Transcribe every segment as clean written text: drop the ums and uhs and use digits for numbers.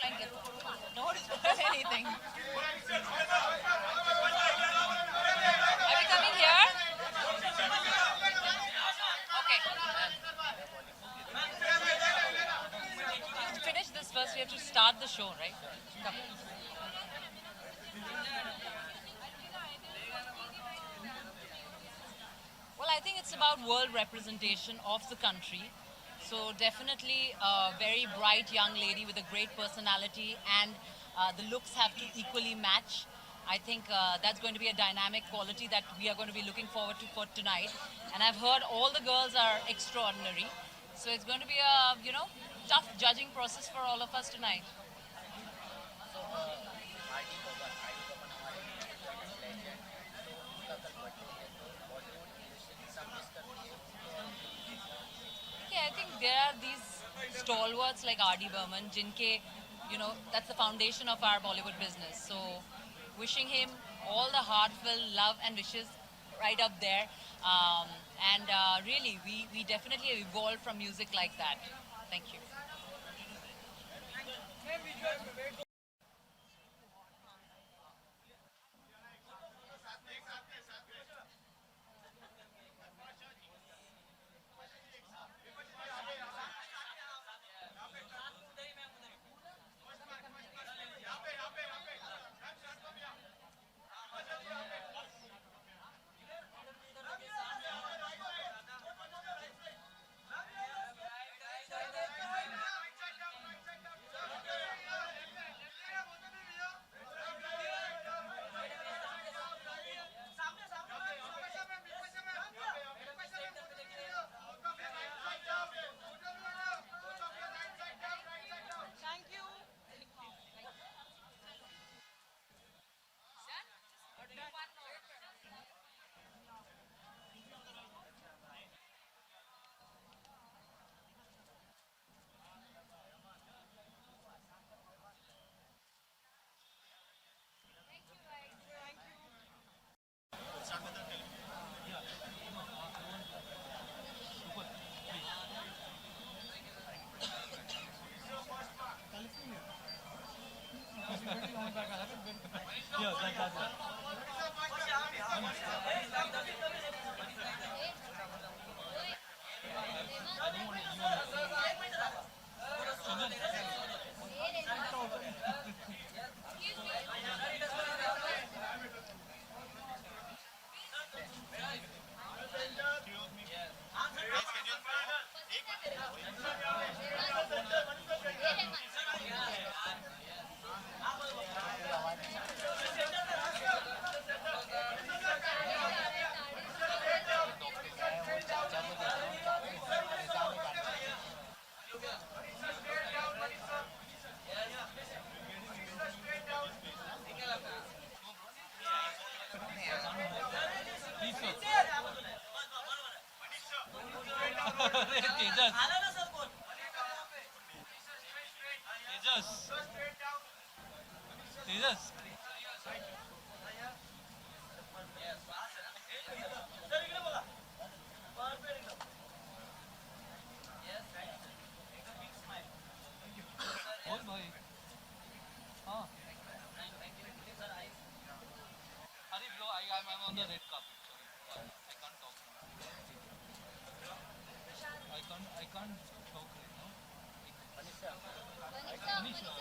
thank you. Don't spoil anything. Are we coming here? Okay. To finish this first, we have to start the show, right? Come. Well, I think it's about world representation of the country. So definitely a very bright young lady with a great personality, and the looks have to equally match. I think that's going to be a dynamic quality that we are going to be looking forward to for tonight. And I've heard all the girls are extraordinary. So it's going to be a, tough judging process for all of us tonight. Okay, I think there are these stalwarts like R.D. Burman, Jinke, that's the foundation of our Bollywood business. So wishing him all the heartfelt love and wishes right up there. Um, and really, we definitely evolved from music like that. Thank you. Tejas. Tejas. Tejas. बोल भाई हाँ अरे bro I'm on the red carpet sorry I can't talk I can't talk right now Manisha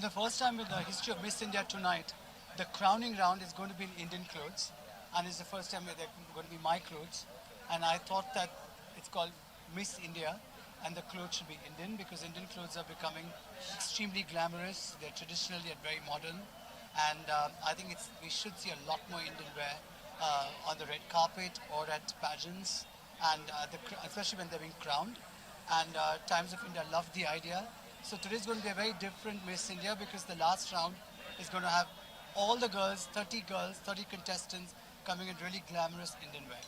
The first time with the history of Miss India tonight, the crowning round is going to be in Indian clothes, and it's the first time where they're going to be my clothes. And I thought that it's called Miss India, and the clothes should be Indian because Indian clothes are becoming extremely glamorous. They're traditionally and very modern, and I think we should see a lot more Indian wear on the red carpet or at pageants, and especially when they're being crowned. And Times of India loved the idea. So today's going to be a very different Miss India because the last round is going to have all the girls, 30 contestants coming in really glamorous Indian wear.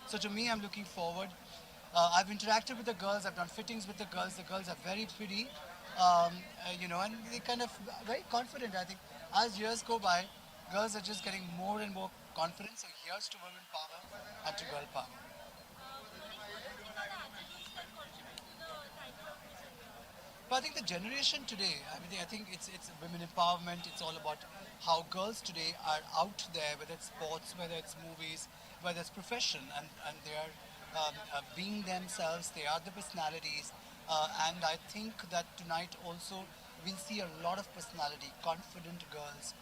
So to me, I'm looking forward. I've interacted with the girls. I've done fittings with the girls. The girls are very pretty. And they kind of very confident. I think as years go by, girls are just getting more and more confident. So here's to women power and to girl power. But I think the generation today, I think it's women empowerment. It's all about how girls today are out there, whether it's sports, whether it's movies, whether it's profession, and they are being themselves. They are the personalities, and I think that tonight also we'll see a lot of personality, confident girls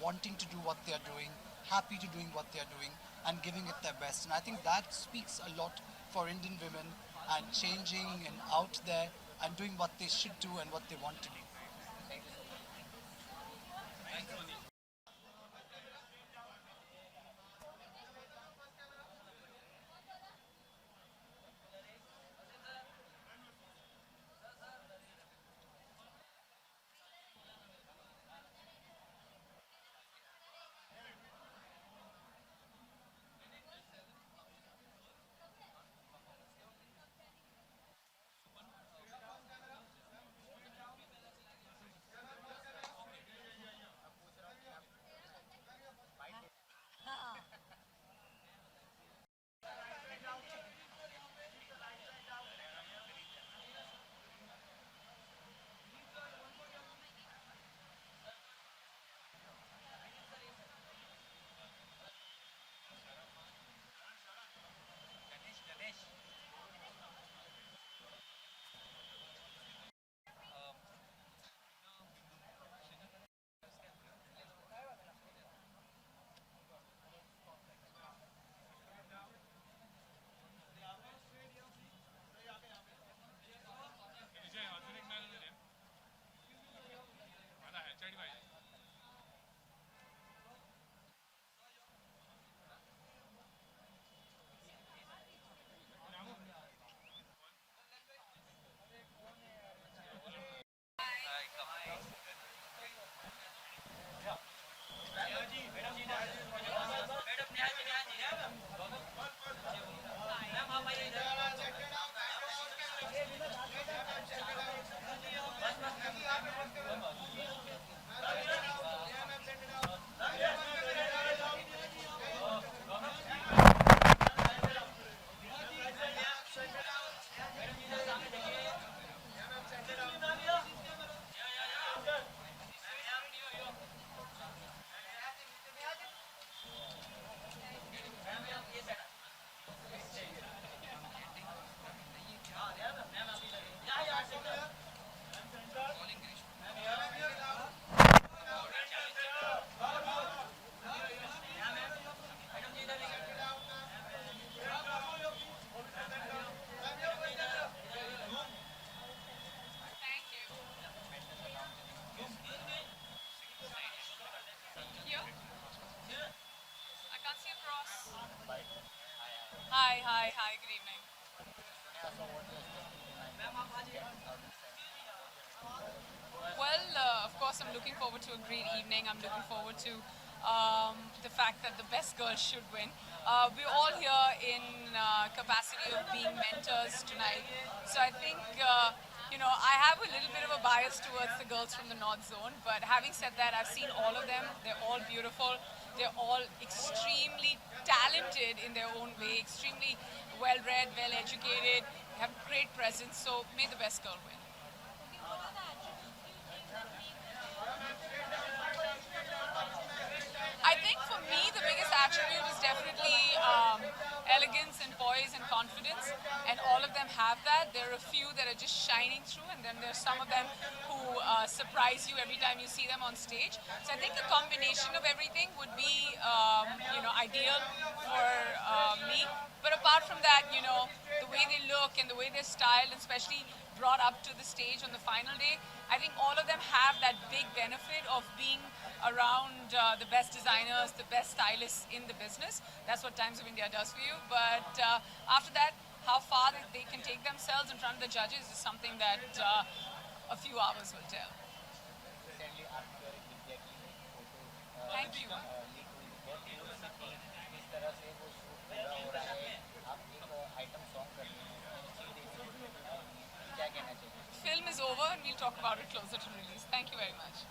wanting to do what they are doing, happy to doing what they are doing, and giving it their best. And I think that speaks a lot for Indian women and changing and out there and doing what they should do and what they want to do. Hi, hi, hi, good evening. Well, of course, I'm looking forward to a great evening. I'm looking forward to the fact that the best girls should win. We're all here in capacity of being mentors tonight. So I think, I have a little bit of a bias towards the girls from the North Zone. But having said that, I've seen all of them. They're all beautiful. They're all extremely talented in their own way, extremely well-read, well-educated, have great presence. So may the best girl win. I think for me, the biggest attribute is definitely elegance and poise and confidence, and all of them have that. There are a few that are just shining through, and then there's some of them who surprise you every time you see them on stage. So I think the combination of everything would be, ideal for me. But apart from that, the way they look and the way they're styled, especially brought up to the stage on the final day, I think all of them have that big benefit of being around the best designers, the best stylists in the business. That's what Times of India does for you. But after that, how far they can take themselves in front of the judges is something that a few hours will tell. Thank you. Film is over and we'll talk about it closer to release. Thank you very much.